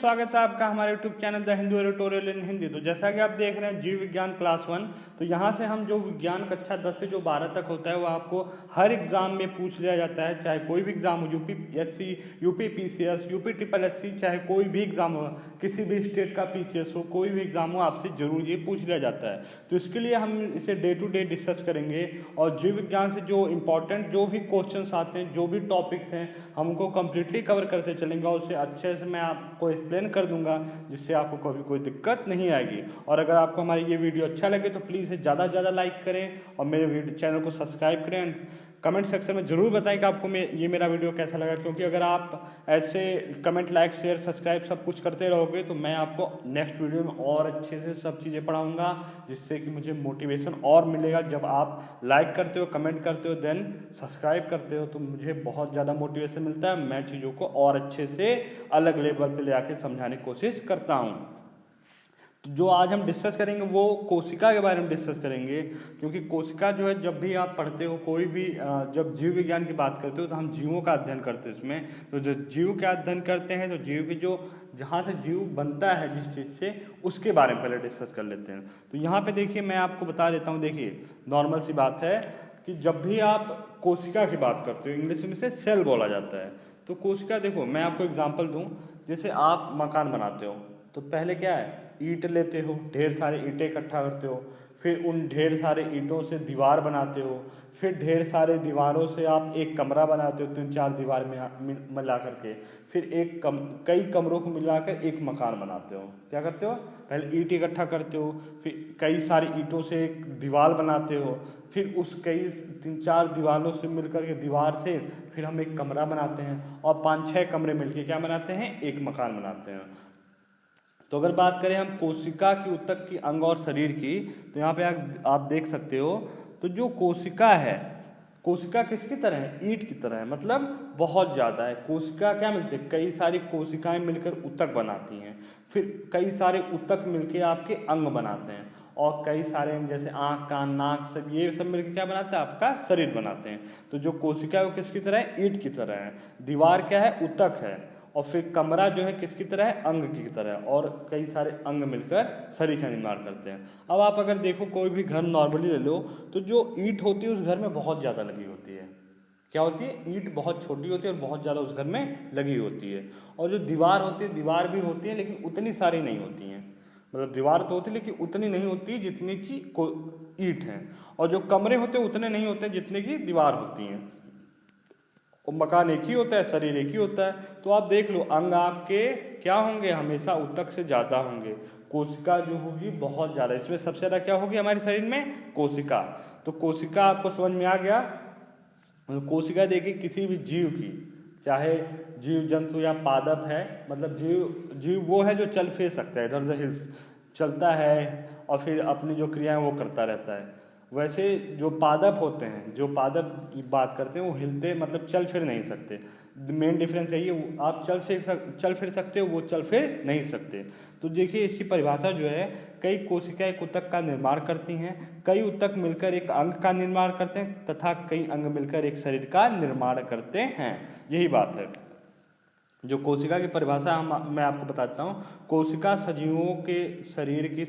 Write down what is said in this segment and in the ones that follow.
स्वागत है आपका हमारे YouTube channel the Hindu editorial in Hindi. तो जैसा कि आप देख रहे हैं जीव विज्ञान क्लास 1, तो यहाँ से हम जो विज्ञान कक्षा 10 से जो 12 तक होता है वो आपको हर एग्जाम में पूछ लिया जाता है, चाहे कोई भी एग्जाम हो, UPSC, UP PCS, UP triple SC, चाहे कोई भी एग्जाम हो, किसी भी स्टेट का पीसीएस हो, कोई भी एग्जाम हो, आपसे जरूर ये पूछ लिया जाता है। तो इसके लिए हम इसे डे टू डे डिस्कस करेंगे और जीव विज्ञान से जो इम्पोर्टेंट जो भी क्वेश्चन आते हैं, जो भी टॉपिक्स हैं, हम उनको कम्प्लीटली कवर करते चलेंगे और उसे अच्छे से मैं आपको एक्सप्लेन कर दूंगा, जिससे आपको कभी कोई दिक्कत नहीं आएगी। और अगर आपको हमारी ये वीडियो अच्छा लगे तो प्लीज़ इसे ज़्यादा से ज़्यादा लाइक करें और मेरे चैनल को सब्सक्राइब करें। कमेंट सेक्शन में ज़रूर बताएं कि आपको ये मेरा वीडियो कैसा लगा, क्योंकि अगर आप ऐसे कमेंट, लाइक, शेयर, सब्सक्राइब सब कुछ करते रहोगे तो मैं आपको नेक्स्ट वीडियो में और अच्छे से सब चीज़ें पढ़ाऊंगा, जिससे कि मुझे मोटिवेशन और मिलेगा। जब आप लाइक करते हो, कमेंट करते हो, देन सब्सक्राइब करते हो, तो मुझे बहुत ज़्यादा मोटिवेशन मिलता है। मैं चीज़ों को और अच्छे से अलग लेवल पर ले आके समझाने की कोशिश करता हूँ। तो जो आज हम डिस्कस करेंगे वो कोशिका के बारे में डिस्कस करेंगे, क्योंकि कोशिका जो है, जब भी आप पढ़ते हो कोई भी, जब जीव विज्ञान की बात करते हो तो हम जीवों का अध्ययन करते हैं इसमें। तो जो जीव का अध्ययन करते हैं तो जीव की जो जहाँ से जीव बनता है जिस चीज़ से, उसके बारे में पहले डिस्कस कर लेते हैं। तो यहाँ पे देखिए मैं आपको बता देता हूँ। देखिए नॉर्मल सी बात है कि जब भी आप कोशिका की बात करते हो, इंग्लिश में इसे सेल बोला जाता है। तो कोशिका, देखो मैं आपको एग्जाम्पल दूँ, जैसे आप मकान बनाते हो तो पहले क्या है, ईंट लेते हो, ढेर सारे ईंटें इकट्ठा करते हो, फिर उन ढेर सारे ईंटों से दीवार बनाते हो, फिर ढेर सारे दीवारों से आप एक कमरा बनाते हो, 3-4 दीवार में मिला करके, फिर कई कमरों को मिलाकर एक मकान बनाते हो। क्या करते हो, पहले ईंट इकट्ठा करते हो, फिर कई सारी ईंटों से एक दीवार बनाते हो, फिर उस कई 3-4 दीवारों से मिलकर के दीवार से फिर हम एक कमरा बनाते हैं और 5-6 कमरे मिलकर क्या बनाते हैं, एक मकान बनाते हैं। तो अगर बात करें हम कोशिका की, ऊतक की, अंग और शरीर की, तो यहाँ पे आप देख सकते हो। तो जो कोशिका है, कोशिका किसकी तरह है, ईंट की तरह है, मतलब बहुत ज़्यादा है। कोशिका क्या मिलती है, कई सारी कोशिकाएं मिलकर ऊतक बनाती हैं, फिर कई सारे ऊतक मिलकर आपके अंग बनाते हैं, और कई सारे अंग जैसे आँख, कान, नाक, सब ये सब मिलकर क्या बनाते हैं, आपका शरीर बनाते हैं। तो जो कोशिका है वो किसकी तरह है, ईंट की तरह है। दीवार क्या है, ऊतक है, और फिर कमरा जो है किसकी तरह है, अंग की तरह, और कई सारे अंग मिलकर शरीर का निर्माण करते हैं। अब आप अगर देखो कोई भी घर नॉर्मली ले लो, तो जो ईंट होती है उस घर में बहुत ज़्यादा लगी होती है। क्या होती है, ईंट बहुत छोटी होती है और बहुत ज़्यादा उस घर में लगी होती है। और जो दीवार होती है, दीवार भी होती है लेकिन उतनी सारी नहीं होती हैं, मतलब दीवार तो होती है लेकिन उतनी नहीं होती जितनी की ईंट हैं। और जो कमरे होते हैं उतने नहीं होते जितने की दीवार होती हैं। और मकान एक ही होता है, शरीर एक ही होता है। तो आप देख लो, अंग आपके क्या होंगे, हमेशा ऊतक से ज़्यादा होंगे। कोशिका जो होगी बहुत ज़्यादा, इसमें सबसे ज़्यादा क्या होगी हमारे शरीर में, कोशिका। तो कोशिका आपको समझ में आ गया। कोशिका देखिए किसी भी जीव की, चाहे जीव जंतु या पादप है, मतलब जीव वो है जो चल फिर सकता है, इधर उधर हिल चलता है और फिर अपनी जो क्रियाएं वो करता रहता है। वैसे जो पादप होते हैं, जो पादप की बात करते हैं, वो हिलते मतलब चल फिर नहीं सकते। मेन डिफरेंस यही है, आप चल फिर सकते हो, वो चल फिर नहीं सकते। तो देखिए इसकी परिभाषा जो है, कई कोशिकाएं एक ऊतक का निर्माण करती हैं, कई ऊतक मिलकर एक अंग का निर्माण करते हैं, तथा कई अंग मिलकर एक शरीर का निर्माण करते हैं। यही बात है। जो कोशिका की परिभाषा मैं आपको बताता हूँ। कोशिका सजीवों के शरीर की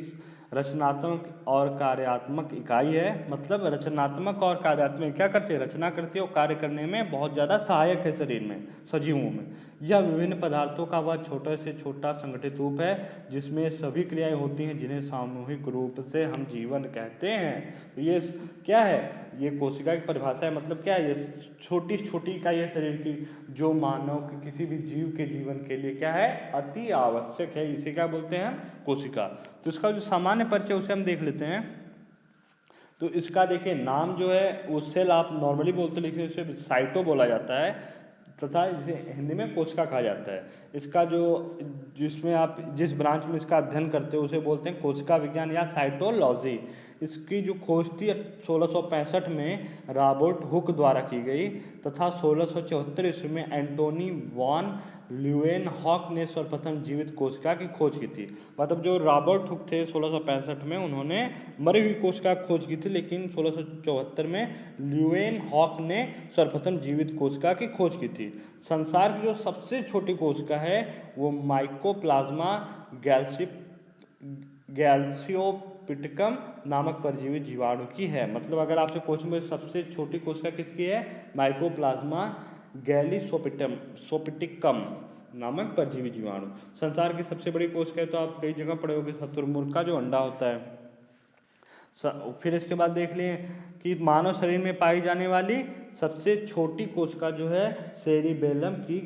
रचनात्मक और कार्यात्मक इकाई है। मतलब रचनात्मक और कार्यात्मक क्या करती है, रचना करती है और कार्य करने में बहुत ज़्यादा सहायक है शरीर में, सजीवों में। यह विभिन्न पदार्थों का वह छोटा से छोटा संगठित रूप है जिसमें सभी क्रियाएं होती हैं, जिन्हें सामूहिक रूप से हम जीवन कहते हैं। तो ये क्या है, ये कोशिका की परिभाषा है। मतलब क्या है, ये छोटी छोटी इकाई है शरीर की, जो मानव के किसी भी जीव के जीवन के लिए क्या है, अति आवश्यक है। इसे क्या बोलते हैं, कोशिका। तो इसका जो सामान्य परिचय उसे हम देख लेते हैं। तो इसका देखिए नाम जो है वो सेल आप नॉर्मली बोलते, लेकिन इसे साइटो बोला जाता है, तथा इसे हिंदी में कोशिका कहा जाता है। इसका जो जिसमें आप जिस ब्रांच में इसका अध्ययन करते हो उसे बोलते हैं कोशिका विज्ञान या साइटोलॉजी। इसकी जो खोज थी 1665 में रॉबर्ट हुक द्वारा की गई तथा 1674 ईस्वी में एंटोनी वॉन ल्यूवेनहॉक ने सर्वप्रथम जीवित कोशिका की खोज की थी। मतलब जो रॉबर्ट हुक थे 1665 में उन्होंने मरी हुई कोशिका की खोज की थी, लेकिन 1674 में ल्यूवेनहॉक ने सर्वप्रथम जीवित कोशिका की खोज की थी। संसार की जो सबसे छोटी कोशिका है वो माइकोप्लाज्मा गैल्सियोपिटिकम नामक परजीवी जीवाणु की है। मतलब अगर आपसे पूछेंगे सबसे छोटी कोशिका किसकी है, माइकोप्लाज्मा गैलिसोपिटिकम नामक परजीवी जीवाणु। संसार की सबसे बड़ी कोशिका है तो आप कई जगह पढ़े होंगे शुतुरमुर्ग का जो अंडा होता है। फिर इसके बाद देख लें कि मानव शरीर में पाई जाने वाली सबसे छोटी कोशिका जो है सेरिबेलम की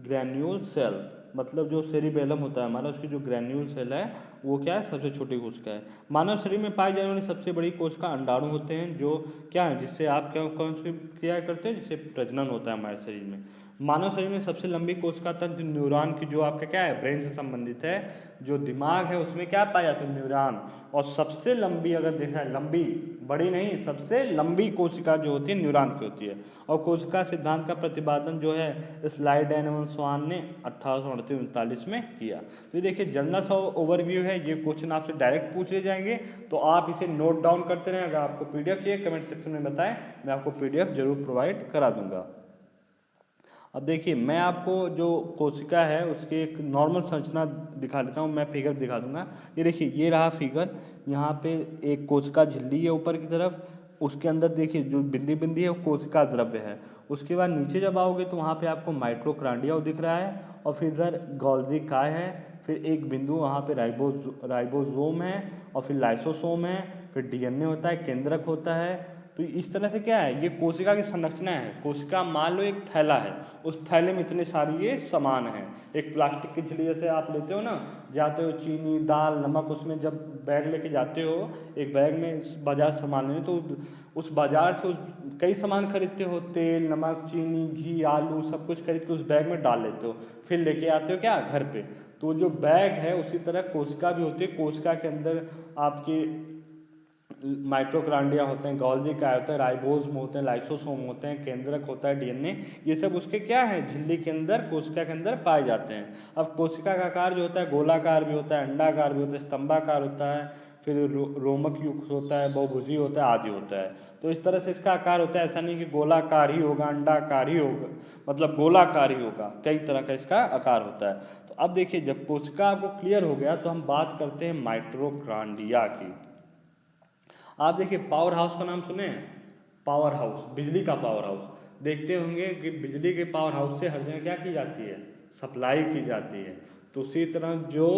ग्रैन्यूल सेल। मतलब जो सेरिबेलम होता है हमारा, उसकी जो ग्रैन्यूल सेल है वो क्या है, सबसे छोटी कोशिका है। मानव शरीर में पाई जाने वाली सबसे बड़ी कोशिका अंडाणु होते हैं, जो क्या है, जिससे आप क्या कौन सी क्रिया करते हैं, जिससे प्रजनन होता है हमारे शरीर में। मानव शरीर में सबसे लंबी कोशिका तंत्र न्यूरॉन की, जो आपका क्या है, ब्रेन से संबंधित है। जो दिमाग है उसमें क्या पाया जाता है, न्यूरॉन। और सबसे लंबी अगर देखा है, लंबी, बड़ी नहीं, सबसे लंबी कोशिका जो होती है न्यूरॉन की होती है। और कोशिका सिद्धांत का प्रतिपादन जो है स्लाइडेन एवं स्वान ने 1838-39 में किया। तो देखिए जनरल सा ओवरव्यू है, ये क्वेश्चन आपसे डायरेक्ट पूछ ले जाएंगे तो आप इसे नोट डाउन करते रहें। अगर आपको पीडीएफ चाहिए कमेंट सेक्शन में बताएं, मैं आपको पीडीएफ जरूर प्रोवाइड करा दूंगा। अब देखिए मैं आपको जो कोशिका है उसकी एक नॉर्मल संरचना दिखा देता हूँ, मैं फिगर दिखा दूंगा। ये देखिए ये रहा फिगर, यहाँ पे एक कोशिका झिल्ली है ऊपर की तरफ, उसके अंदर देखिए जो बिंदी बिंदी है वो कोशिका द्रव्य है। उसके बाद नीचे जब आओगे तो वहाँ पे आपको माइटोकॉन्ड्रिया दिख रहा है, और फिर इधर गोल्गी काय है, फिर एक बिंदु वहाँ पे राइबोसोम है, और फिर लाइसोसोम है, फिर डीएनए होता है, केंद्रक होता है। तो इस तरह से क्या है, ये कोशिका की संरचना है। कोशिका मान लो एक थैला है, उस थैले में इतने सारी ये सामान है। एक प्लास्टिक की झिल्ली जैसे आप लेते हो ना, जाते हो चीनी दाल नमक, उसमें जब बैग लेके जाते हो, एक बैग में बाजार सामान लेने, तो उस बाजार से कई सामान खरीदते हो, तेल नमक चीनी घी आलू सब कुछ खरीद के उस बैग में डाल लेते हो, फिर लेके आते हो क्या, घर पे। तो जो बैग है उसी तरह कोशिका भी होती है। कोशिका के अंदर आपकी माइटोकॉन्ड्रिया होते हैं, गोल्गी काय होता है, राइबोसोम होते हैं, लाइसोसोम होते हैं, केंद्रक होता है, डीएनए, ये सब उसके क्या है, झिल्ली के अंदर, कोशिका के अंदर पाए जाते हैं। अब कोशिका का आकार जो होता है गोलाकार भी होता है, अंडाकार भी होता है, स्तंभाकार होता है, फिर रोमक युक्त होता है, बहुभुजी होता है, आदि होता है। तो इस तरह से इसका आकार होता है, ऐसा नहीं कि गोलाकार ही होगा, अंडाकार ही होगा, मतलब गोलाकार ही होगा, कई तरह का इसका आकार होता है। तो अब देखिए जब कोशिका आपको क्लियर हो गया तो हम बात करते हैं माइटोकॉन्ड्रिया की। आप देखिए पावर हाउस का नाम सुने हैं, पावर हाउस, बिजली का पावर हाउस। देखते होंगे कि बिजली के पावर हाउस से हर जगह क्या की जाती है, सप्लाई की जाती है। तो उसी तरह जो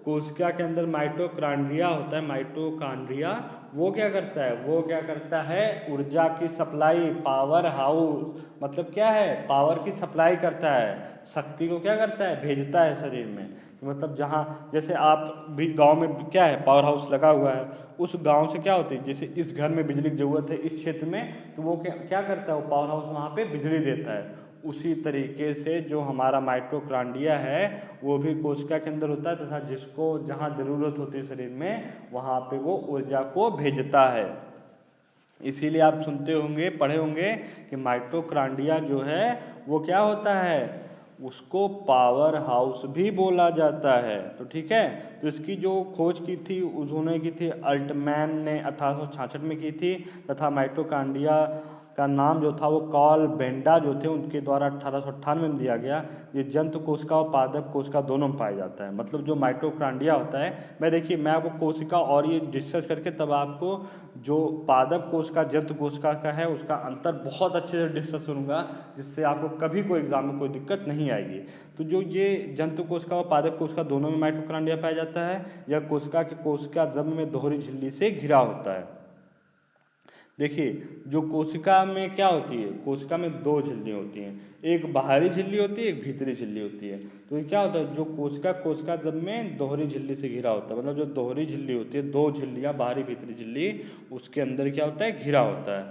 कोशिका के अंदर माइटोकॉन्ड्रिया होता है, माइटोकॉन्ड्रिया वो क्या करता है, वो क्या करता है, ऊर्जा की सप्लाई, पावर हाउस मतलब क्या है, पावर की सप्लाई करता है, शक्ति को क्या करता है, भेजता है शरीर में। मतलब जहाँ जैसे आप भी गांव में क्या है, पावर हाउस लगा हुआ है, उस गांव से क्या होती है, जैसे इस घर में बिजली की जरूरत है इस क्षेत्र में, तो वो क्या करता है, वो पावर हाउस वहाँ पे बिजली देता है। उसी तरीके से जो हमारा माइटोकॉन्ड्रिया है वो भी कोशिका के अंदर होता है तथा जिसको जहाँ जरूरत होती है शरीर में वहाँ पे वो ऊर्जा को भेजता है। इसीलिए आप सुनते होंगे, पढ़े होंगे कि माइटोकॉन्ड्रिया जो है वो क्या होता है, उसको पावर हाउस भी बोला जाता है। तो ठीक है, तो इसकी जो खोज की थी उन्होंने की थी अल्टमैन ने 1866 में की थी, तथा माइटोकॉन्ड्रिया का नाम जो था वो कार्ल बेंडा जो थे उनके द्वारा 1898 में दिया गया। ये जंतु कोशिका और पादप कोशिका दोनों में पाया जाता है। मतलब जो माइटोकॉन्ड्रिया होता है, मैं देखिए मैं आपको कोशिका और ये डिस्कस करके तब आपको जो पादप कोशिका जंतु कोशिका का है उसका अंतर बहुत अच्छे से डिस्कस करूँगा, जिससे आपको कभी कोई एग्जाम में कोई दिक्कत नहीं आएगी। तो जो ये जंतु कोशिका और पादप कोशिका दोनों में माइटोकॉन्ड्रिया पाया जाता है, यह कोशिका की कोशिका द्रव्य में दोहरी झिल्ली से घिरा होता है। देखिए जो कोशिका में क्या होती है, कोशिका में दो झिल्ली होती हैं, एक बाहरी झिल्ली होती है, एक भीतरी झिल्ली होती है। तो ये क्या होता है, जो कोशिका द्रव्य में दोहरी झिल्ली से घिरा होता है, मतलब जो दोहरी झिल्ली होती है, दो झिल्लियाँ बाहरी भीतरी झिल्ली, उसके अंदर क्या होता है, घिरा होता है।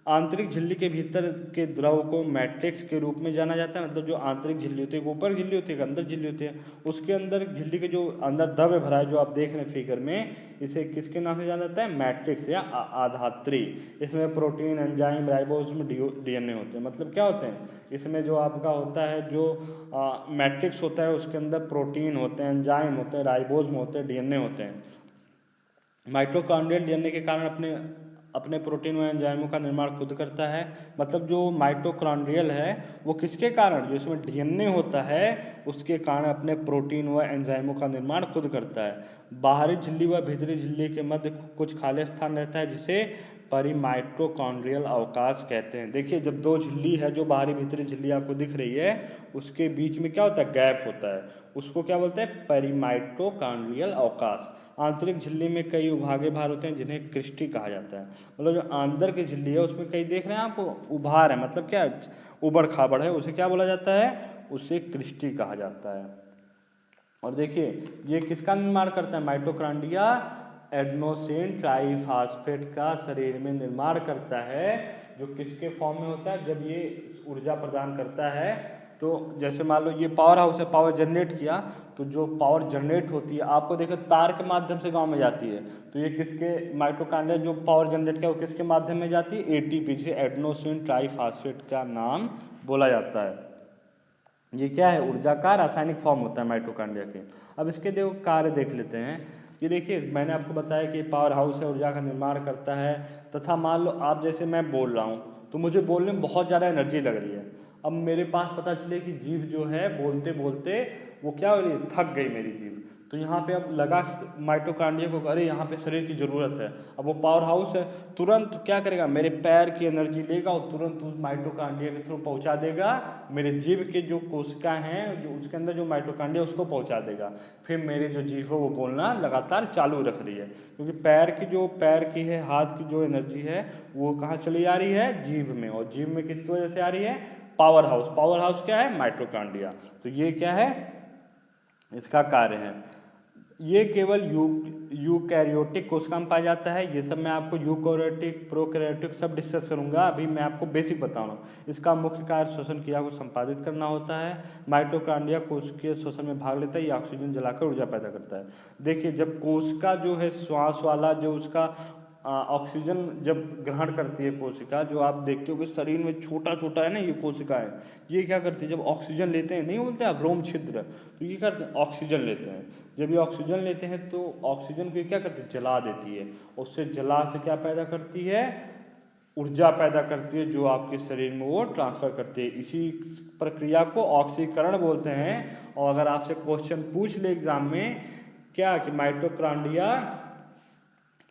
आंतरिक झिल्ली के भीतर के द्रव को मैट्रिक्स के रूप में जाना जाता है। मतलब जो आंतरिक झिल्ली होती है, एक ऊपर झिल्ली होती है, एक अंदर झिल्ली होती है, उसके अंदर झिल्ली के जो अंदर द्रव्य भरा है जो आप देख रहे हैं फिगर में, इसे किसके नाम से जाना जाता है? मैट्रिक्स या आधात्री। इसमें प्रोटीन, एंजाइम, राइबोसोम, डीएनए होते हैं। मतलब क्या होते हैं? इसमें जो आपका होता है जो मैट्रिक्स होता है उसके अंदर प्रोटीन होते हैं, एंजाइम होते हैं, राइबोसोम होते हैं, डीएनए होते हैं। माइटोकॉन्ड्रियल डीएनए के कारण अपने प्रोटीन व एंजाइमों का निर्माण खुद करता है। मतलब जो माइटोकॉन्ड्रियल है वो किसके कारण, जो इसमें डीएनए होता है उसके कारण अपने प्रोटीन व एंजाइमों का निर्माण खुद करता है। बाहरी झिल्ली व भीतरी झिल्ली के मध्य कुछ खाली स्थान रहता है जिसे परिमाइटोकॉन्ड्रियल अवकाश कहते हैं। देखिए जब दो झिल्ली है, जो बाहरी भीतरी झिल्ली आपको दिख रही है, उसके बीच में क्या होता है? गैप होता है, उसको क्या बोलते हैं? परिमाइटोकॉन्ड्रियल अवकाश। आंतरिक झिल्ली में कई उभागे भार होते हैं जिन्हें क्रिस्टी कहा जाता है। मतलब जो अंदर की झिल्ली है उसमें कई देख रहे हैं आपको उभार है, मतलब क्या उबड़ खाबड़ है, उसे क्या बोला जाता है? उसे क्रिस्टी कहा जाता है। और देखिए ये किसका निर्माण करता है? माइटोकॉन्ड्रिया एडेनोसिन ट्राइफॉस्फेट का शरीर में निर्माण करता है, जो किसके फॉर्म में होता है? जब ये ऊर्जा प्रदान करता है, तो जैसे मान लो ये पावर हाउस है, पावर जनरेट किया, तो जो पावर जनरेट होती है आपको देखो तार के माध्यम से गांव में जाती है, तो ये किसके माइटोकॉन्ड्रिया जो पावर जनरेट किया वो किसके माध्यम में जाती है? एटीपी, जिसे एडेनोसिन ट्राइफॉस्फेट का नाम बोला जाता है। ये क्या है? ऊर्जा का रासायनिक फॉर्म होता है माइटोकॉन्ड्रिया के। अब इसके देखो कार्य देख लेते हैं। ये देखिए मैंने आपको बताया कि पावर हाउस है, ऊर्जा का निर्माण करता है, तथा मान लो आप जैसे मैं बोल रहा हूँ तो मुझे बोलने में बहुत ज़्यादा एनर्जी लग रही है। अब मेरे पास पता चले कि जीभ जो है बोलते बोलते वो क्या हो रही है? थक गई मेरी जीभ। तो यहाँ पे अब लगा माइटोकॉन्ड्रिया को, अरे यहाँ पे शरीर की ज़रूरत है। अब वो पावर हाउस है, तुरंत क्या करेगा? मेरे पैर की एनर्जी लेगा और तुरंत उस माइटोकॉन्ड्रिया के थ्रू पहुँचा देगा मेरे जीभ के जो कोशिका हैं, जो उसके अंदर जो माइटोकॉन्ड्रिया उसको पहुँचा देगा। फिर मेरे जो जीभ है वो बोलना लगातार चालू रख रही है, क्योंकि पैर की है, हाथ की जो एनर्जी है वो कहाँ चली आ रही है? जीभ में। और जीभ में किसकी वजह से आ रही है? Power house. पावर हाउस क्या है? माइटोकॉन्ड्रिया। तो ये क्या है? इसका कार्य है। ये केवल यूकैरियोटिक कोशिका में पाया जाता है। ये सब मैं आपको यूकैरियोटिक, प्रोकैरियोटिक सब डिस्कस करूंगा, अभी मैं आपको बेसिक बता रहा हूँ। इसका मुख्य कार्य श्वसन क्रिया को संपादित करना होता है। माइटोकॉन्ड्रिया कोशिकीय श्वसन में भाग लेता है, ये ऑक्सीजन जलाकर ऊर्जा पैदा करता है। देखिए जब कोशिका जो है श्वास वाला जो उसका ऑक्सीजन जब ग्रहण करती है कोशिका, जो आप देखते हो कि शरीर में छोटा छोटा है ना ये कोशिका है, ये क्या करती है? जब ऑक्सीजन लेते हैं, नहीं बोलते आप रोम छिद्र, तो ये करते हैं ऑक्सीजन लेते हैं। जब ये ऑक्सीजन लेते हैं तो ऑक्सीजन को क्या करती है? जला देती है। उससे जला से क्या पैदा करती है? ऊर्जा पैदा करती है, जो आपके शरीर में वो ट्रांसफर करती है। इसी प्रक्रिया को ऑक्सीकरण बोलते हैं। और अगर आपसे क्वेश्चन पूछ ले एग्जाम में क्या कि माइटोकॉन्ड्रिया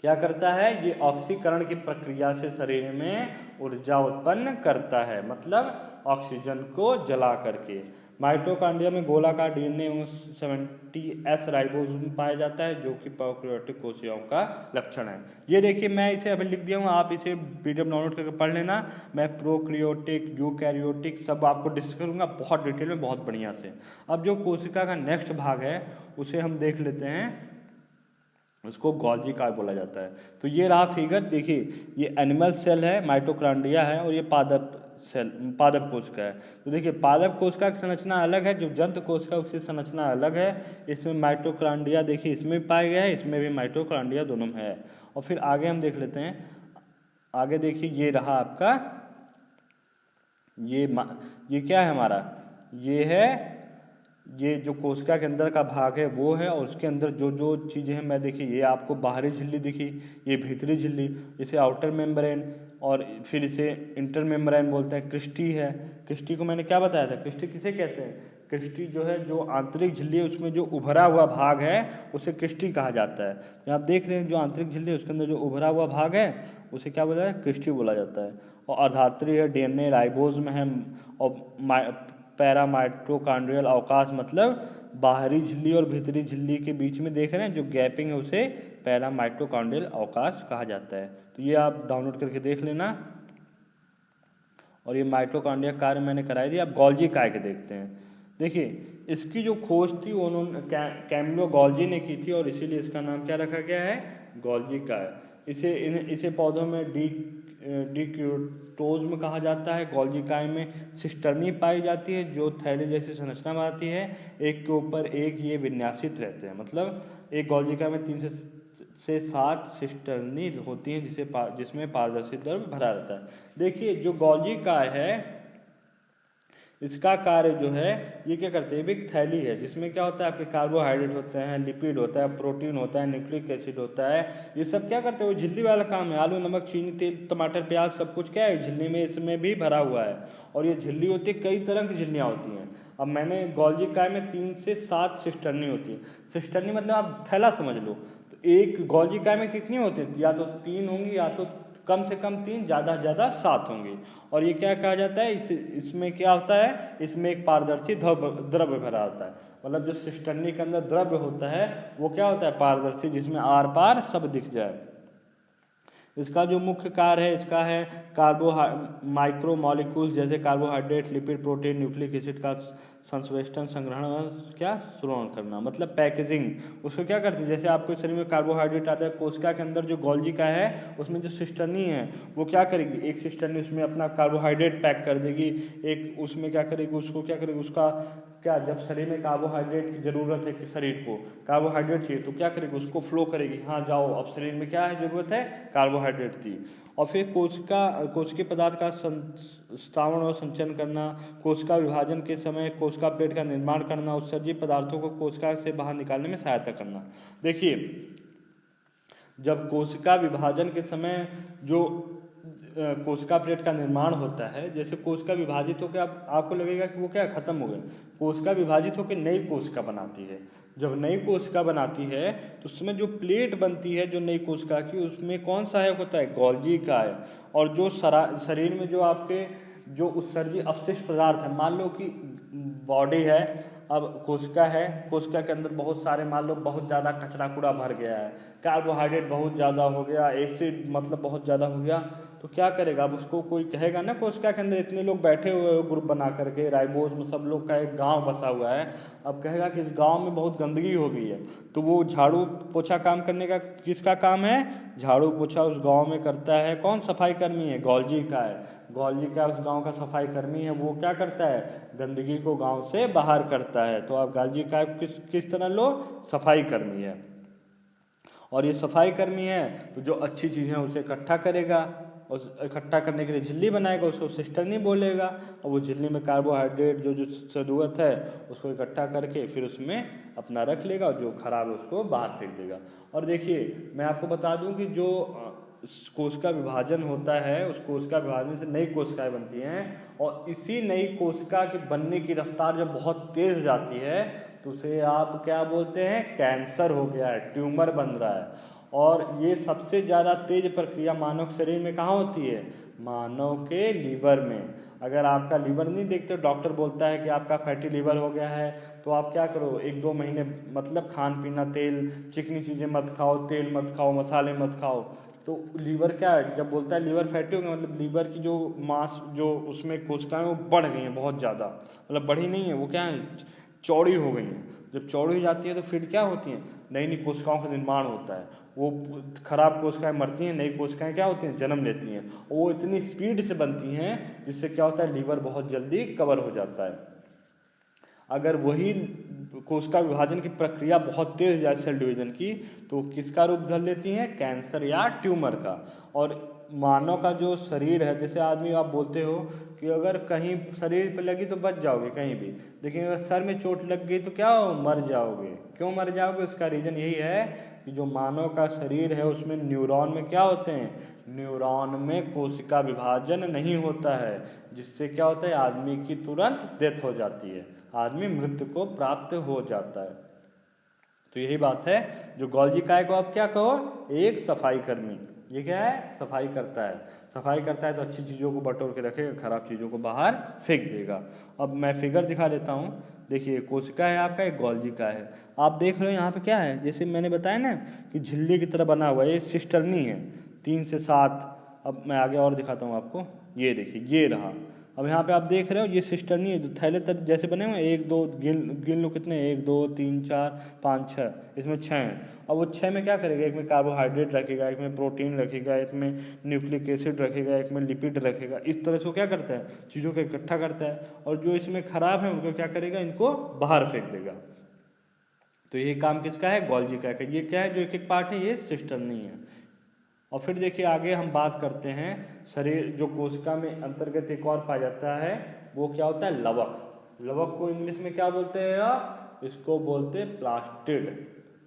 क्या करता है? ये ऑक्सीकरण की प्रक्रिया से शरीर में ऊर्जा उत्पन्न करता है, मतलब ऑक्सीजन को जला करके। माइटोकॉन्ड्रिया में गोलाकार डीएनए एवं 70S राइबोसोम पाया जाता है, जो कि प्रोकैरियोटिक कोशिकाओं का लक्षण है। ये देखिए मैं इसे अभी लिख दिया हूँ, आप इसे पीडीएफ डाउनलोड करके पढ़ लेना। मैं प्रोकैरियोटिक, यूकैरियोटिक सब आपको डिस्कस करूँगा बहुत डिटेल में, बहुत बढ़िया से। अब जो कोशिका का नेक्स्ट भाग है उसे हम देख लेते हैं, उसको गोल्जी कार्य बोला जाता है। तो ये रहा फिगर, देखिए ये एनिमल सेल है, माइटोकॉन्ड्रिया है, और ये पादप सेल, पादप कोशिका है। तो देखिए पादप कोशिका की संरचना अलग है, जो जंतु कोशिका उसकी संरचना अलग है। इसमें माइटोकॉन्ड्रिया देखिए इसमें भी पाया गया है, इसमें भी माइटोकॉन्ड्रिया दोनों में है। और फिर आगे हम देख लेते हैं, आगे देखिए ये रहा आपका, ये क्या है हमारा? ये है, ये जो कोशिका के अंदर का भाग है वो है, और उसके अंदर जो जो चीज़ें हैं, मैं देखिए ये आपको बाहरी झिल्ली दिखी, ये भीतरी झिल्ली, इसे आउटर मेम्ब्रेन, और फिर इसे इंटर मेम्ब्रेन बोलते हैं। क्रिस्टी है, क्रिस्टी को मैंने क्या बताया था? क्रिस्टी किसे कहते हैं? क्रिस्टी जो है जो आंतरिक झिल्ली है उसमें जो उभरा हुआ भाग है उसे क्रिस्टी कहा जाता है। तो आप देख रहे हैं जो आंतरिक झिल्ली है उसके अंदर जो उभरा हुआ भाग है उसे क्या बोला है? क्रिस्टी बोला जाता है। और अर्धात्री है, डीएनए राइबोसोम है, और पैरामाइटोकॉन्ड्रियल अवकाश, मतलब बाहरी झिल्ली और भीतरी झिल्ली के बीच में देख रहे हैं जो गैपिंग है उसे पैरामाइटोकॉन्ड्रियल अवकाश कहा जाता है। तो ये आप डाउनलोड करके देख लेना। और ये माइटोकॉन्ड्रिया कार्य मैंने कराई थी, आप गोल्जी कार्य के देखते हैं। देखिए इसकी जो खोज थी उन्होंने कैमिलो गोल्जी ने की थी, और इसीलिए इसका नाम क्या रखा गया है? गोल्जी कार्य। इसे पौधों में स्टोज में कहा जाता है। गोल्जी काय में सिस्टर्नी पाई जाती है जो थैली जैसी संरचना बनाती है, एक के ऊपर एक ये विन्यासित रहते हैं। मतलब एक गोल्जी काय में 3 से 7 सिस्टर्नी होती हैं जिसमें पारदर्शी द्रव्य भरा रहता है। देखिए जो गोल्जी काय है इसका कार्य जो है ये क्या करते हैं, एक थैली है जिसमें क्या होता है आपके कार्बोहाइड्रेट होते हैं, लिपिड होता है, प्रोटीन होता है, न्यूक्लिक एसिड होता है। ये सब क्या करते हैं, वो झिल्ली वाला काम है। आलू, नमक, चीनी, तेल, टमाटर, प्याज सब कुछ क्या है झिल्ली में, इसमें भी भरा हुआ है। और ये झिल्ली होती है, कई तरह की झिल्लियाँ होती हैं। अब मैंने गोल्जी काय में 3 से 7 सिस्टर्नी होती है। सिस्टर्नी मतलब आप थैला समझ लो। तो एक गोल्जी काय में कितनी होती है, या तो 3 होंगी या तो कम से कम 3, ज़्यादा से ज़्यादा 7 होंगी। और ये क्या कहा जाता है, इसमें क्या होता है, इसमें एक पारदर्शी द्रव्य भरा होता है। मतलब जो सिस्टर्नी के अंदर द्रव्य होता है वो क्या होता है, पारदर्शी, जिसमें आर पार सब दिख जाए। इसका जो मुख्य कार्य है इसका है माइक्रो मॉलिक्यूल्स जैसे carbohydrate, lipid, protein, nucleic acid का संश्लेषण, संग्रहण, क्या श्रोण करना, मतलब पैकेजिंग। उसको क्या करती है, जैसे आपके शरीर में कार्बोहाइड्रेट आता है, कोशिका के अंदर जो गोल्जी का है उसमें जो सिस्टर्नी है वो क्या करेगी, एक सिस्टर्नी उसमें अपना कार्बोहाइड्रेट पैक कर देगी, एक उसमें क्या करेगी, उसको क्या करेगी, उसका क्या, जब शरीर में कार्बोहाइड्रेट की ज़रूरत है कि शरीर को कार्बोहाइड्रेट चाहिए तो क्या करेगी, उसको फ्लो करेगी, हाँ जाओ अब शरीर में क्या है ज़रूरत है, कार्बोहाइड्रेट थी। और फिर कोशिकीय पदार्थ का स्थावरण और संचयन करना, कोशिका विभाजन के समय कोशिका प्लेट का निर्माण करना, उत्सर्जित पदार्थों को कोशिका से बाहर निकालने में सहायता करना। देखिए जब कोशिका विभाजन के समय जो कोशिका प्लेट का निर्माण होता है, जैसे कोशिका विभाजित होकर आपको लगेगा कि वो क्या खत्म हो गए, कोशिका विभाजित होकर नई कोशिका बनाती है। जब नई कोशिका बनाती है तो उसमें जो प्लेट बनती है जो नई कोशिका की, उसमें कौन सहायक होता है, गोल्जी काय। और जो शरीर में जो आपके जो उत्सर्जित अवशिष्ट पदार्थ है, मान लो कि बॉडी है, अब कोशिका है, कोशिका के अंदर बहुत सारे, मान लो बहुत ज़्यादा कचरा कूड़ा भर गया है, कार्बोहाइड्रेट बहुत ज़्यादा हो गया, एसिड मतलब बहुत ज़्यादा हो गया, तो क्या करेगा, अब उसको कोई कहेगा ना, कोशिका के अंदर इतने लोग बैठे हुए हो ग्रुप बना करके, राइबोज में सब लोग का एक गांव बसा हुआ है, अब कहेगा कि इस गांव में बहुत गंदगी हो गई है, तो वो झाड़ू पोछा काम करने का किसका काम है, झाड़ू पोछा उस गांव में करता है कौन, सफाई कर्मी है, गोल्जी का है। गोल्जी का उस गांव का सफाई कर्मी है, वो क्या करता है, गंदगी को गांव से बाहर करता है। तो आप गोल्जी का किस तरह लो, सफाई कर्मी है। और ये सफाई कर्मी है तो जो अच्छी चीज़ें उसे इकट्ठा करेगा, और इकट्ठा करने के लिए झिल्ली बनाएगा, उसको सिस्टर्नी बोलेगा। और वो झिल्ली में कार्बोहाइड्रेट जो जो ज़रूरत है उसको इकट्ठा करके फिर उसमें अपना रख लेगा, और जो खराब है उसको बाहर फेंक देगा। और देखिए मैं आपको बता दूं कि जो कोशिका विभाजन होता है, उस कोशिका विभाजन से नई कोशिकाएं बनती हैं, और इसी नई कोशिका के बनने की रफ्तार जब बहुत तेज हो जाती है तो उसे आप क्या बोलते हैं, कैंसर हो गया है, ट्यूमर बन रहा है। और ये सबसे ज़्यादा तेज प्रक्रिया मानव शरीर में कहाँ होती है, मानव के लीवर में। अगर आपका लीवर नहीं देखते, डॉक्टर बोलता है कि आपका फैटी लीवर हो गया है, तो आप क्या करो, 1-2 महीने मतलब खान पीना, तेल चिकनी चीज़ें मत खाओ, तेल मत खाओ, मसाले मत खाओ। तो लीवर क्या है, जब बोलता है लीवर फैटी हो गया, मतलब लीवर की जो मांस जो उसमें कोशिकाएं वो बढ़ गई हैं बहुत ज़्यादा, मतलब बढ़ी नहीं है, वो क्या है, चौड़ी हो गई हैं। जब चौड़ी हो जाती है तो फिर क्या होती हैं, नई नई कोशिकाओं का निर्माण होता है, वो खराब कोशिकाएं मरती हैं, नई कोशिकाएं क्या होती हैं, जन्म लेती हैं। वो इतनी स्पीड से बनती हैं जिससे क्या होता है, लीवर बहुत जल्दी कवर हो जाता है। अगर वही कोशिका विभाजन की प्रक्रिया बहुत तेज हो जाए सेल डिवीजन की, तो किसका रूप धर लेती हैं, कैंसर या ट्यूमर का। और मानव का जो शरीर है, जैसे आदमी आप बोलते हो कि अगर कहीं शरीर पे लगी तो बच जाओगे कहीं भी, लेकिन अगर सर में चोट लग गई तो क्या हो, मर जाओगे। क्यों मर जाओगे, उसका रीज़न यही है कि जो मानव का शरीर है उसमें न्यूरॉन में क्या होते हैं, न्यूरॉन में कोशिका विभाजन नहीं होता है, जिससे क्या होता है, आदमी की तुरंत डेथ हो जाती है, आदमी मृत्यु को प्राप्त हो जाता है। तो यही बात है, जो गोल्जी काय को आप क्या कहो, एक सफाई कर्मी। ये क्या है, सफाई करता है, सफाई करता है तो अच्छी चीज़ों को बटोर के रखेगा, खराब चीज़ों को बाहर फेंक देगा। अब मैं फिगर दिखा देता हूँ। देखिए कोशिका है आपका, एक गोल्जी काय है। आप देख रहे हो यहाँ पे क्या है, जैसे मैंने बताया ना कि झिल्ली की तरह बना हुआ है, ये सिस्टर्नी है 3 से 7। अब मैं आगे और दिखाता हूँ आपको, ये देखिए ये रहा। अब यहाँ पे आप देख रहे हो ये सिस्टर्नी है, जो थैले तर जैसे बने हुए हैं, 1 2 गिन लो कितने, 1 2 3 4 5 6, इसमें 6 हैं। अब वो 6 में क्या करेगा, एक में कार्बोहाइड्रेट रखेगा, एक में प्रोटीन रखेगा, एक में न्यूक्लिक एसिड रखेगा, एक में लिपिड रखेगा। इस तरह से वो क्या करता है, चीज़ों को इकट्ठा करता है, और जो इसमें खराब है उनको क्या करेगा, इनको बाहर फेंक देगा। तो ये काम किसका है, गोल्जी का है। ये क्या है, जो एक एक पार्ट है ये सिस्टर्नी है। और फिर देखिए आगे हम बात करते हैं शरीर, जो कोशिका में अंतर्गत एक और पाया जाता है, वो क्या होता है, लवक। लवक को इंग्लिश में क्या बोलते हैं आप, इसको बोलते हैं प्लास्टिड।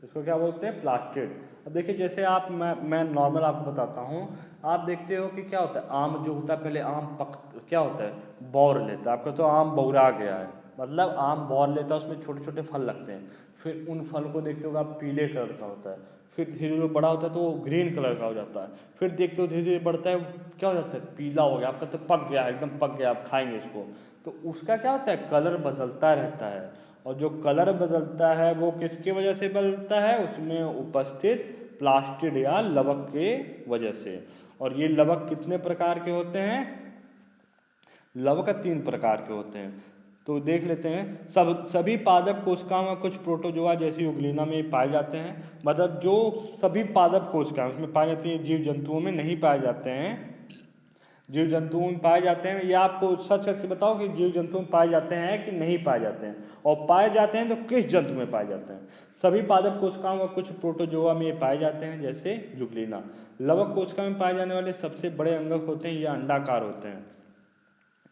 इसको क्या बोलते हैं, प्लास्टिड। अब देखिए जैसे आप, मैं नॉर्मल आपको बताता हूँ। आप देखते हो कि क्या होता है, आम जो होता है, पहले आम क्या होता है, बौर लेता है। आपका तो आम बौरा गया है, मतलब आम बौर लेता है, उसमें छोटे छोटे फल लगते हैं। फिर उन फल को देखते हो आप, पीले कलर का होता है। फिर धीरे धीरे बड़ा होता है तो वो ग्रीन कलर का हो जाता है। फिर देखते हो धीरे धीरे बढ़ता है, क्या हो जाता है, पीला हो गया। आपका तो पक गया, एकदम पक गया, आप खाएंगे इसको। तो उसका क्या होता है, कलर बदलता रहता है। और जो कलर बदलता है वो किसकी वजह से बदलता है, उसमें उपस्थित प्लास्टिड या लवक के वजह से। और ये लवक कितने प्रकार के होते हैं, लवक 3 प्रकार के होते हैं। तो देख लेते हैं। सभी पादप कोशिकाओं में कुछ प्रोटोजोआ जैसी यूग्लिना में पाए जाते हैं। मतलब जो सभी पादप कोशिकाएं उसमें पाई जाती हैं, जीव जंतुओं में नहीं पाए जाते हैं। जीव जंतुओं में पाए जाते हैं, ये आपको सच सच के बताओ कि जीव जंतुओं में पाए जाते हैं कि नहीं पाए जाते हैं, और पाए जाते हैं तो किस जंतु में पाए जाते हैं। सभी पादप कोशिकाओं में कुछ प्रोटोजोआ में पाए जाते हैं, जैसे यूग्लिना। लवक कोशिका में पाए जाने वाले सबसे बड़े अंगक होते हैं, ये अंडाकार होते हैं।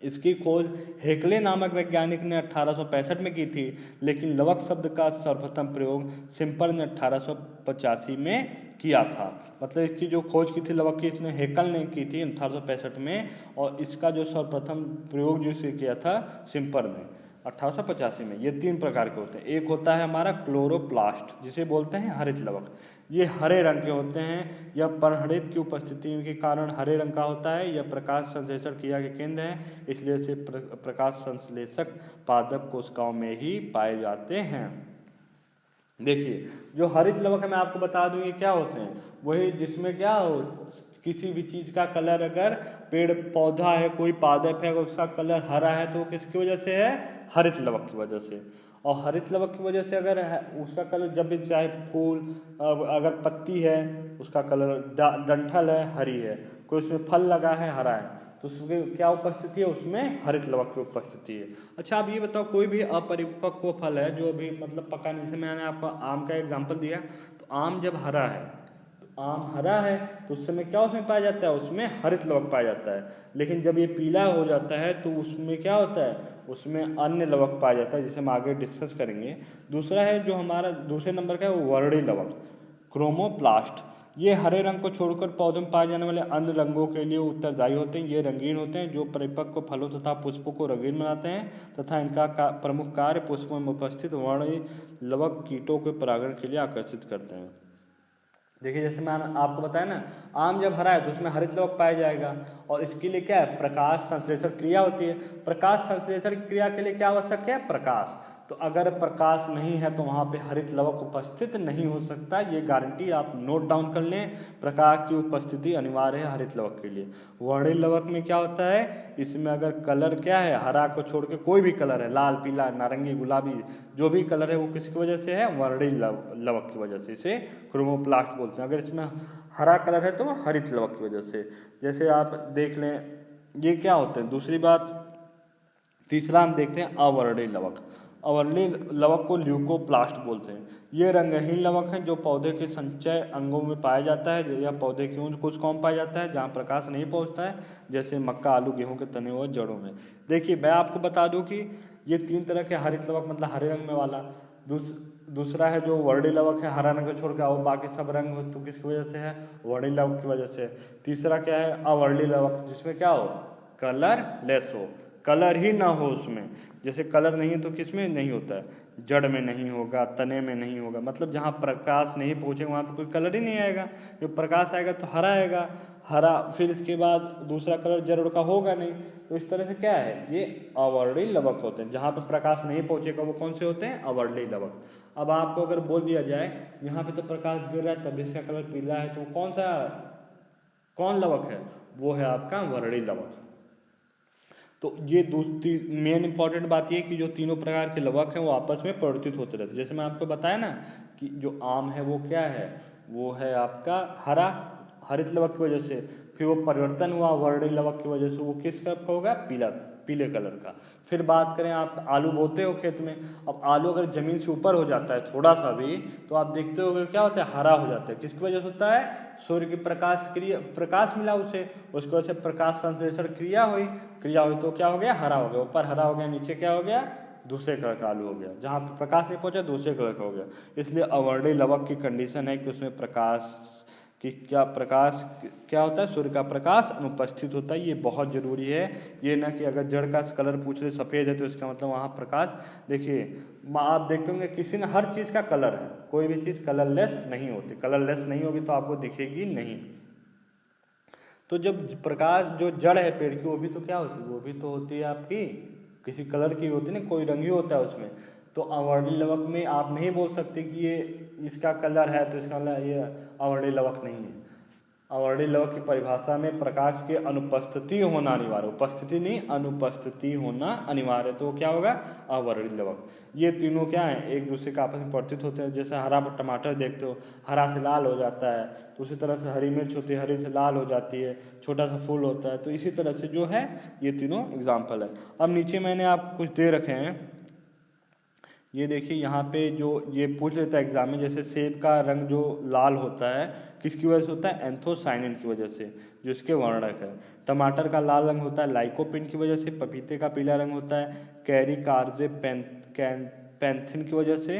इसकी खोज हेकले नामक वैज्ञानिक ने 1865 में की थी, लेकिन लवक शब्द का सर्वप्रथम प्रयोग सिम्पर ने 1885 में किया था। मतलब इसकी जो खोज की थी लवक की, इसने हेकल ने की थी 1865 में, और इसका जो सर्वप्रथम प्रयोग जो किया था सिम्पर ने 1885 में। ये 3 प्रकार के होते हैं। एक होता है हमारा क्लोरोप्लास्ट, जिसे बोलते हैं हरित लवक। ये हरे रंग के होते हैं। यह पर्णहरित की उपस्थिति के कारण हरे रंग का होता है। यह प्रकाश संश्लेषण क्रिया के केंद्र है, इसलिए इसे प्रकाश संश्लेषक पादप कोशिकाओं में ही पाए जाते हैं। देखिए जो हरित लवक है, मैं आपको बता दूं ये क्या होते हैं, वही जिसमें क्या हो, किसी भी चीज का कलर, अगर पेड़ पौधा है, कोई पादप है, उसका कलर हरा है, तो किसकी वजह से है, हरित लवक की वजह से। और हरित लवक की वजह से अगर उसका कलर, जब भी चाहे फूल, अगर पत्ती है उसका कलर, डंठल है हरी है, कोई उसमें फल लगा है हरा है, तो उसमें क्या उपस्थिति है, उसमें हरित लवक की उपस्थिति है। अच्छा आप ये बताओ, कोई भी अपरिपक्व फल है जो अभी मतलब पका नहीं, जैसे मैंने आपको आम का एग्जाम्पल दिया, तो आम जब हरा है, तो आम हरा है तो उस समय क्या उसमें पाया जाता है, उसमें हरित लवक पाया जाता है। लेकिन जब ये पीला हो जाता है तो उसमें क्या होता है, उसमें अन्य लवक पाया जाता है, जिसे हम आगे डिस्कस करेंगे। दूसरा है जो हमारा दूसरे नंबर का है, वो वर्णी लवक, क्रोमोप्लास्ट। ये हरे रंग को छोड़कर पौधों में पाए जाने वाले अन्य रंगों के लिए उत्तरदायी होते हैं। ये रंगीन होते हैं, जो परिपक्व फलों तथा पुष्पों को रंगीन बनाते हैं, तथा इनका प्रमुख कार्य पुष्पों में उपस्थित वर्णी लवक कीटों के परागण के लिए आकर्षित करते हैं। देखिए जैसे मैं आपको बताया ना, आम जब हरा है तो उसमें हरित लवक पाया जाएगा, और इसके लिए क्या है, प्रकाश संश्लेषण क्रिया होती है। प्रकाश संश्लेषण क्रिया के लिए क्या आवश्यक है, प्रकाश। तो अगर प्रकाश नहीं है तो वहाँ पे हरित लवक उपस्थित नहीं हो सकता। ये गारंटी आप नोट डाउन कर लें, प्रकाश की उपस्थिति अनिवार्य है हरित लवक के लिए। वर्णी लवक में क्या होता है, इसमें अगर कलर क्या है, हरा को छोड़ के कोई भी कलर है, लाल पीला नारंगी गुलाबी जो भी कलर है, वो किसकी वजह से है, वर्णी लवक की वजह से। इसे क्रोमोप्लास्ट बोलते हैं। अगर इसमें हरा कलर है तो वो हरित लवक की वजह से। जैसे आप देख लें ये क्या होते हैं। दूसरी बात, तीसरा हम देखते हैं अवर्णी लवक। अवर्णी लवक को ल्यूकोप्लास्ट बोलते हैं। ये रंगहीन लवक है जो पौधे के संचय अंगों में पाया जाता है, या पौधे की उन कुछ कौन पाया जाता है जहाँ प्रकाश नहीं पहुँचता है, जैसे मक्का आलू गेहूँ के तने और जड़ों में। देखिए मैं आपको बता दूं कि ये 3 तरह के हरित लवक, मतलब हरे रंग में वाला। दूसरा है जो वर्णी लवक है, हरा रंग को छोड़ के और बाकी सब रंग हो, तो किसकी वजह से है, वर्णी लवक की वजह से। तीसरा क्या है, अवर्णी लवक, जिसमें क्या हो, कलर लेस हो, कलर ही ना हो उसमें। जैसे कलर नहीं है तो किसमें नहीं होता है, जड़ में नहीं होगा, तने में नहीं होगा, मतलब जहाँ प्रकाश नहीं पहुँचेगा वहाँ पर कोई कलर ही नहीं आएगा। जो प्रकाश आएगा तो हरा आएगा, हरा। फिर इसके बाद दूसरा कलर जड़ का होगा नहीं। तो इस तरह से क्या है, ये अवर्णी लवक होते हैं। जहाँ पर प्रकाश नहीं पहुँचेगा वो कौन से होते हैं, अवर्णी लवक। अब आपको अगर बोल दिया जाए यहाँ पे तो प्रकाश गिर रहा है तब इसका कलर पीला है, तो कौन सा, कौन लवक है, वो है आपका वर्णी लवक। तो ये दूसरी मेन इंपॉर्टेंट बात ये कि जो तीनों प्रकार के लवक हैं वो आपस में परिवर्तित होते रहते हैं। जैसे मैं आपको बताया ना कि जो आम है वो क्या है, वो है आपका हरा, हरित लवक की वजह से, फिर वो परिवर्तन हुआ वर्णी लवक की वजह से, वो किस कलर का होगा, पीला, पीले कलर का। फिर बात करें आप आलू बोते हो खेत में, अब आलू अगर जमीन से ऊपर हो जाता है थोड़ा सा भी तो आप देखते हो क्या होता है, हरा हो जाता है। किसकी वजह से होता है, सूर्य की प्रकाश मिला उसे, उसकी वजह से प्रकाश संश्लेषण क्रिया हुई तो क्या हो गया, हरा हो गया, ऊपर हरा हो गया, नीचे क्या हो गया, दूसरे कलर का आलू हो गया, जहाँ पर प्रकाश नहीं पहुंचा दूसरे कलर का हो गया। इसलिए अवर्णीय लवक की कंडीशन है कि उसमें प्रकाश कि प्रकाश क्या होता है, सूर्य का प्रकाश अनुपस्थित होता है। ये बहुत जरूरी है, ये ना कि अगर जड़ का कलर पूछ ले सफ़ेद है तो इसका मतलब वहाँ प्रकाश, देखिए आप देखते होंगे किसी ने हर चीज़ का कलर है, कोई भी चीज़ कलरलेस नहीं होती, कलरलेस नहीं होगी तो आपको दिखेगी नहीं। तो जब प्रकाश जो जड़ है पेड़ की वो भी तो क्या होती है, वो भी तो होती है आपकी किसी कलर की होती है ना, कोई रंग ही होता है उसमें। तो अवर्णीय लवक में आप नहीं बोल सकते कि ये इसका कलर है तो इसका मतलब ये अवर्णीय लवक नहीं है। अवर्णीय लवक की परिभाषा में प्रकाश की अनुपस्थिति होना अनिवार्य, उपस्थिति नहीं अनुपस्थिति होना अनिवार्य, तो क्या होगा, अवर्णीय लवक। ये तीनों क्या है, एक दूसरे का आपस में परिवर्तित होते हैं। जैसे हरा टमाटर देखते हो, हरा से लाल हो जाता है, तो उसी तरह से हरी मिर्च होती है, हरी से लाल हो जाती है, छोटा सा फूल होता है। तो इसी तरह से जो है ये तीनों एग्जाम्पल है। अब नीचे मैंने आप कुछ दे रखे हैं, ये देखिए यहाँ पे जो ये पूछ लेता है एग्जाम में, जैसे सेब का रंग जो लाल होता है किसकी वजह से होता है, एंथोसाइनिन की वजह से, जो इसके वर्णक है। टमाटर का लाल रंग होता है लाइकोपिन की वजह से, पपीते का पीला रंग होता है पैंथिन की वजह से,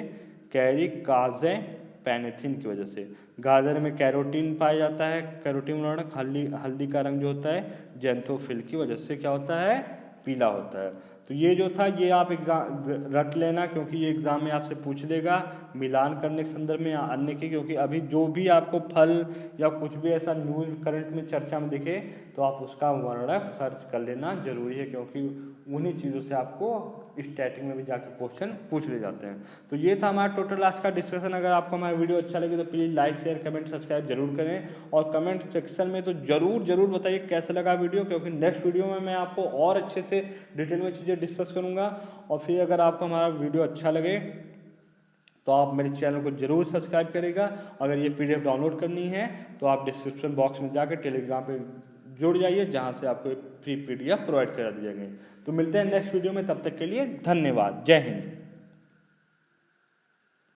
पैनेथिन की वजह से। गाजर में कैरोटीन पाया जाता है, कैरोटीन वर्णक। हल्दी का रंग जो होता है जेंथोफिल की वजह से क्या होता है, पीला होता है। तो ये जो था ये आप एग्जाम रट लेना, क्योंकि ये एग्जाम में आपसे पूछ लेगा मिलान करने के संदर्भ में या अन्य के, क्योंकि अभी जो भी आपको फल या कुछ भी ऐसा न्यूज करंट में चर्चा में दिखे तो आप उसका वर्णक सर्च कर लेना जरूरी है, क्योंकि उन्हीं चीज़ों से आपको स्टैटिक में भी जाकर क्वेश्चन पूछ ले जाते हैं। तो ये था हमारा टोटल आज का डिस्कशन। अगर आपको हमारा वीडियो अच्छा लगे तो please like share comment subscribe जरूर करें, और कमेंट सेक्शन में तो जरूर बताइए कैसा लगा वीडियो, क्योंकि नेक्स्ट वीडियो में मैं आपको और अच्छे से डिटेल में चीज़ें डिस्कस करूँगा। और फिर अगर आपको हमारा वीडियो अच्छा लगे तो आप मेरे चैनल को जरूर सब्सक्राइब करेगा। अगर ये PDF डाउनलोड करनी है तो आप डिस्क्रिप्शन बॉक्स में जाकर टेलीग्राम पे जुड़ जाइए, जहाँ से आपको फ्री PDF प्रोवाइड करा दिए गए। तो मिलते हैं नेक्स्ट वीडियो में, तब तक के लिए धन्यवाद, जय हिंद।